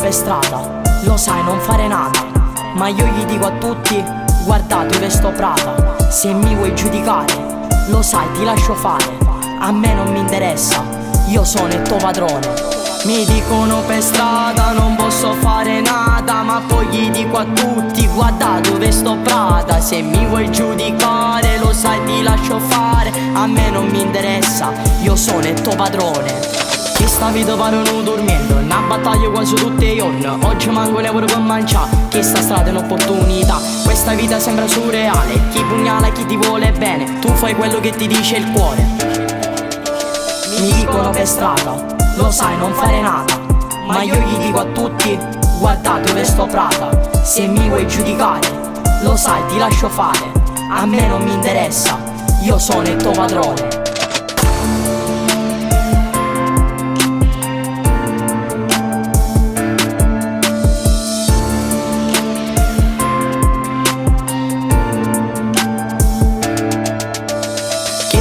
per strada, lo sai non fare nada, ma io gli dico a tutti: guardate dove sto Prada. Se mi vuoi giudicare, lo sai ti lascio fare, a me non mi interessa, io sono il tuo padrone. Mi dicono per strada non posso fare nada, ma poi gli dico a tutti: guarda dove sto Prada. Se mi vuoi giudicare, lo sai ti lascio fare, a me non mi interessa, io sono il tuo padrone. Che sta vita pare non dormendo, una battaglia quasi tutti i giorni, oggi manco un euro per mangiare, che sta strada è un'opportunità. Questa vita sembra surreale, chi pugnala chi ti vuole bene, tu fai quello che ti dice il cuore. Mi dicono per strada, lo sai non fare nada, ma io gli dico a tutti: guardate dove sto Prada. Se mi vuoi giudicare, lo sai ti lascio fare, a me non mi interessa, io sono il tuo padrone.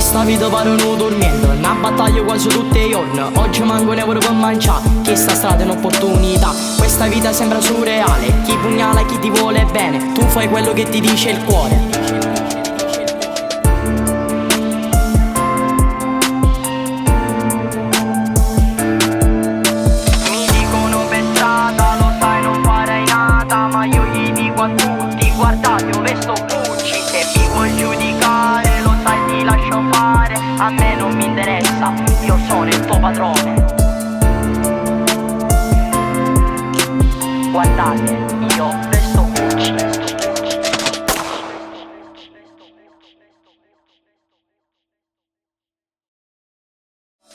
Sta vita pare non dormendo, una battaglia quasi tutti i giorni, oggi manco un euro per mangiare, che sta strada è un'opportunità. Questa vita sembra surreale, chi pugnala chi ti vuole bene, tu fai quello che ti dice il cuore. Mi dicono per strada, lo sai non farai nada, ma io gli dico a tutti: guardate dove sto Gucci. Se mi vuoi giudicare, lo sai ti lascio fare, a me non mi interessa, io sono il tuo padrone. Guardate, io vesto Gucci.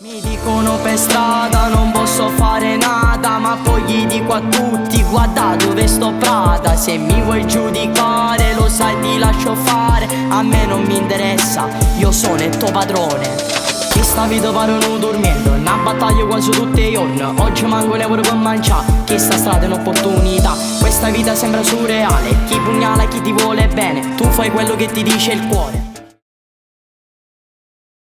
Mi dicono per strada non posso fare nada, ma poi gli dico a tutti: guarda dove sto Prada. Se mi vuoi giudicare, lo sai ti lascio fare, a me non mi interessa, io sono il tuo padrone. Che sta vita pare non dormendo, una battaglia quasi tutti i giorni, oggi manco un euro per mangiare, che sta strada è un'opportunità. Questa vita sembra surreale, chi pugnala chi ti vuole bene, tu fai quello che ti dice il cuore.